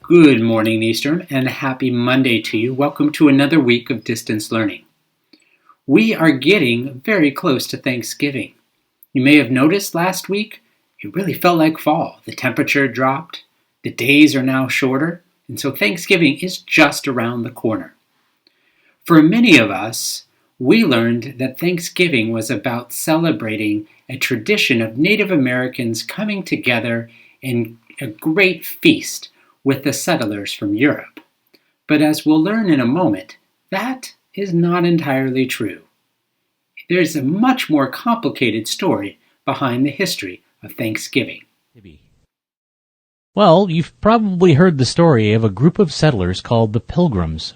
Good morning, Eastern, and happy Monday to you. Welcome to another week of distance learning. We are getting very close to Thanksgiving. You may have noticed last week, it really felt like fall. The temperature dropped, the days are now shorter, and so Thanksgiving is just around the corner. For many of us, we learned that Thanksgiving was about celebrating a tradition of Native Americans coming together in a great feast with the settlers from Europe. But as we'll learn in a moment, that is not entirely true. There's a much more complicated story behind the history of Thanksgiving. Well, you've probably heard the story of a group of settlers called the Pilgrims.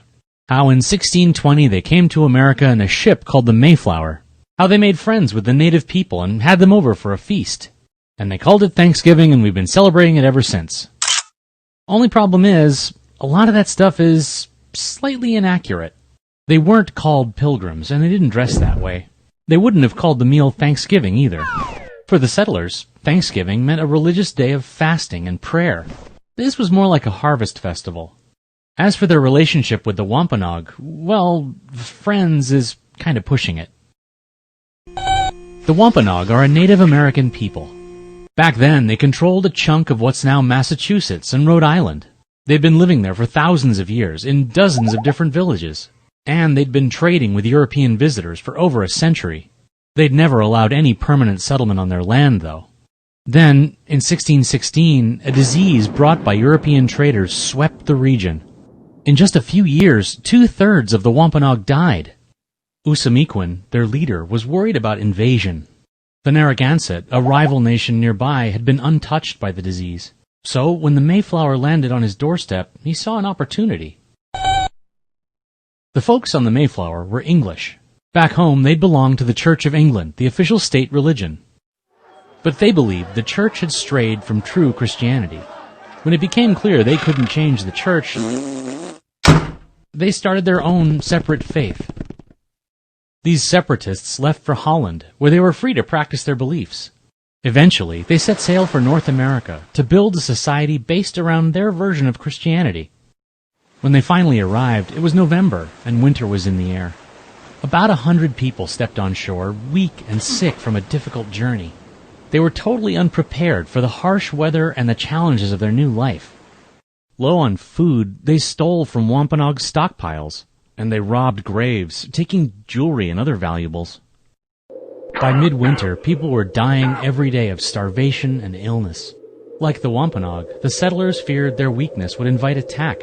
How in 1620 they came to America in a ship called the Mayflower. How they made friends with the native people and had them over for a feast. And they called it Thanksgiving, and we've been celebrating it ever since. Only problem is, a lot of that stuff is slightly inaccurate. They weren't called pilgrims, and they didn't dress that way. They wouldn't have called the meal Thanksgiving either. For the settlers, Thanksgiving meant a religious day of fasting and prayer. This was more like a harvest festival. As for their relationship with the Wampanoag, well, friends is kind of pushing it. The Wampanoag are a Native American people. Back then, they controlled a chunk of what's now Massachusetts and Rhode Island. They'd been living there for thousands of years, in dozens of different villages. And they'd been trading with European visitors for over a century. They'd never allowed any permanent settlement on their land, though. Then, in 1616, a disease brought by European traders swept the region. In just a few years, 2/3 of the Wampanoag died. Usamiquin, their leader, was worried about invasion. The Narragansett, a rival nation nearby, had been untouched by the disease. So, when the Mayflower landed on his doorstep, he saw an opportunity. The folks on the Mayflower were English. Back home, they'd belonged to the Church of England, the official state religion. But they believed the church had strayed from true Christianity. When it became clear they couldn't change the church, they started their own separate faith. These separatists left for Holland, where they were free to practice their beliefs. Eventually, they set sail for North America to build a society based around their version of Christianity. When they finally arrived, it was November, and winter was in the air. About 100 people stepped on shore, weak and sick from a difficult journey. They were totally unprepared for the harsh weather and the challenges of their new life. Low on food, they stole from Wampanoag stockpiles, and they robbed graves, taking jewelry and other valuables. By midwinter, people were dying every day of starvation and illness. Like the Wampanoag, the settlers feared their weakness would invite attack.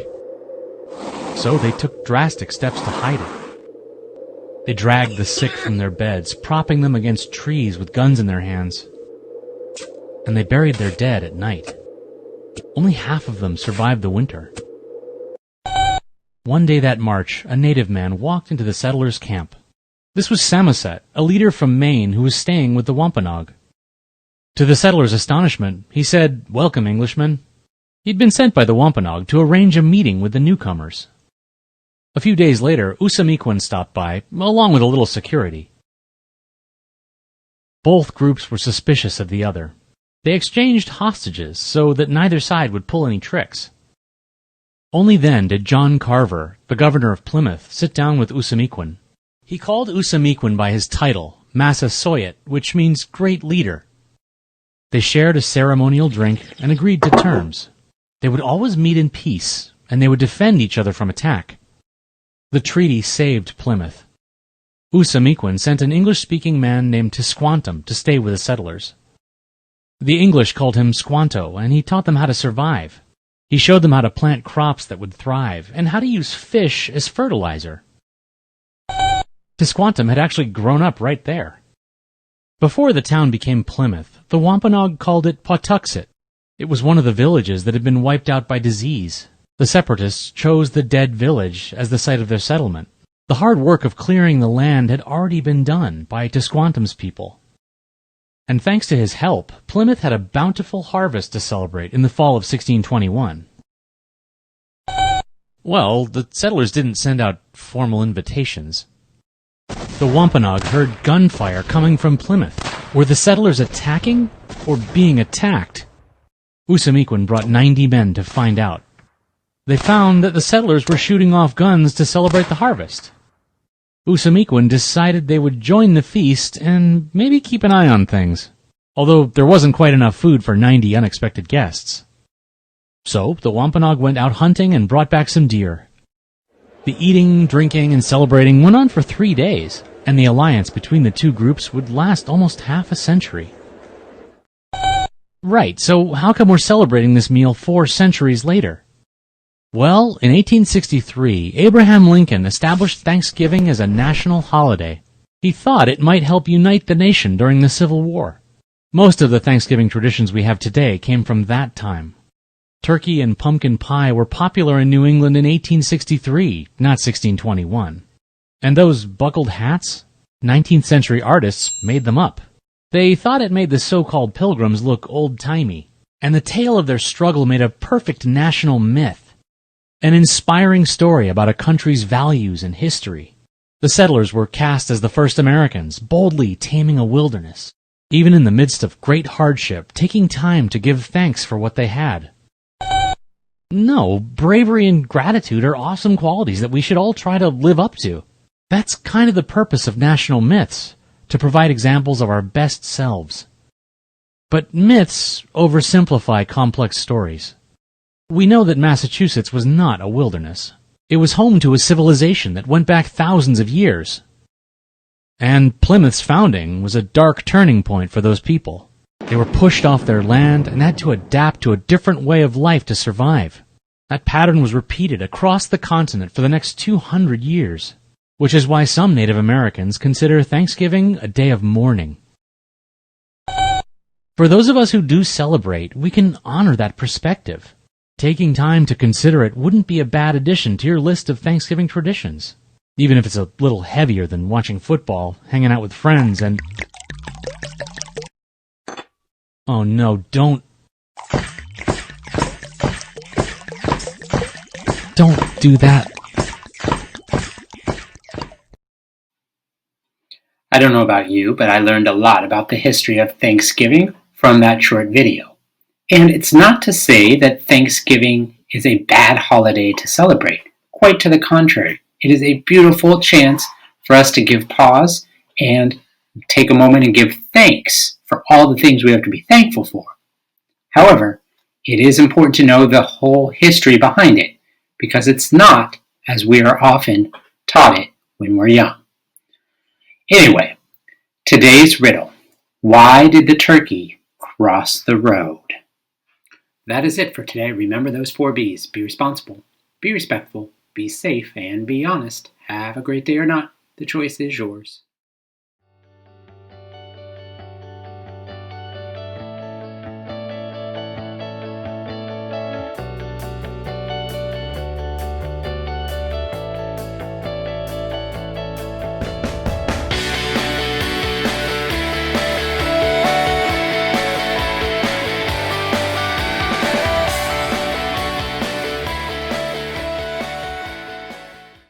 So they took drastic steps to hide it. They dragged the sick from their beds, propping them against trees with guns in their hands. And they buried their dead at night. Only half of them survived the winter. One day that March, a native man walked into the settlers' camp. This was Samoset, a leader from Maine who was staying with the Wampanoag. To the settlers' astonishment, he said, "Welcome, Englishmen." He'd been sent by the Wampanoag to arrange a meeting with the newcomers. A few days later, Usamiquin stopped by, along with a little security. Both groups were suspicious of the other. They exchanged hostages so that neither side would pull any tricks. Only then did John Carver, the governor of Plymouth, sit down with Usamiquin. He called Usamiquin by his title, Massasoit, which means great leader. They shared a ceremonial drink and agreed to terms. They would always meet in peace, and they would defend each other from attack. The treaty saved Plymouth. Usamiquin sent an English-speaking man named Tisquantum to stay with the settlers. The English called him Squanto, and he taught them how to survive. He showed them how to plant crops that would thrive, and how to use fish as fertilizer. Tisquantum had actually grown up right there. Before the town became Plymouth, the Wampanoag called it Pawtuxet. It was one of the villages that had been wiped out by disease. The separatists chose the dead village as the site of their settlement. The hard work of clearing the land had already been done by Tisquantum's people. And thanks to his help, Plymouth had a bountiful harvest to celebrate in the fall of 1621. Well, the settlers didn't send out formal invitations. The Wampanoag heard gunfire coming from Plymouth. Were the settlers attacking or being attacked? Usamiquin brought 90 men to find out. They found that the settlers were shooting off guns to celebrate the harvest. Usamequin decided they would join the feast and maybe keep an eye on things, although there wasn't quite enough food for 90 unexpected guests. So the Wampanoag went out hunting and brought back some deer. The eating, drinking, and celebrating went on for 3 days, and the alliance between the two groups would last almost half a century. Right, so how come we're celebrating this meal 4 centuries later? Well, in 1863, Abraham Lincoln established Thanksgiving as a national holiday. He thought it might help unite the nation during the Civil War. Most of the Thanksgiving traditions we have today came from that time. Turkey and pumpkin pie were popular in New England in 1863, not 1621. And those buckled hats? 19th century artists made them up. They thought it made the so-called Pilgrims look old-timey, and the tale of their struggle made a perfect national myth. An inspiring story about a country's values and history. The settlers were cast as the first Americans, boldly taming a wilderness, even in the midst of great hardship, taking time to give thanks for what they had. No, bravery and gratitude are awesome qualities that we should all try to live up to. That's kind of the purpose of national myths, to provide examples of our best selves. But myths oversimplify complex stories. We know that Massachusetts was not a wilderness. It was home to a civilization that went back thousands of years. And Plymouth's founding was a dark turning point for those people. They were pushed off their land and had to adapt to a different way of life to survive. That pattern was repeated across the continent for the next 200 years, which is why some Native Americans consider Thanksgiving a day of mourning. For those of us who do celebrate, we can honor that perspective. Taking time to consider it wouldn't be a bad addition to your list of Thanksgiving traditions, even if it's a little heavier than watching football, hanging out with friends, and... Oh no, don't do that. I don't know about you, but I learned a lot about the history of Thanksgiving from that short video. And it's not to say that Thanksgiving is a bad holiday to celebrate. Quite to the contrary. It is a beautiful chance for us to give pause and take a moment and give thanks for all the things we have to be thankful for. However, it is important to know the whole history behind it, because it's not as we are often taught it when we're young. Anyway, today's riddle. Why did the turkey cross the road? That is it for today. Remember those 4 B's. Be responsible, be respectful, be safe, and be honest. Have a great day or not. The choice is yours.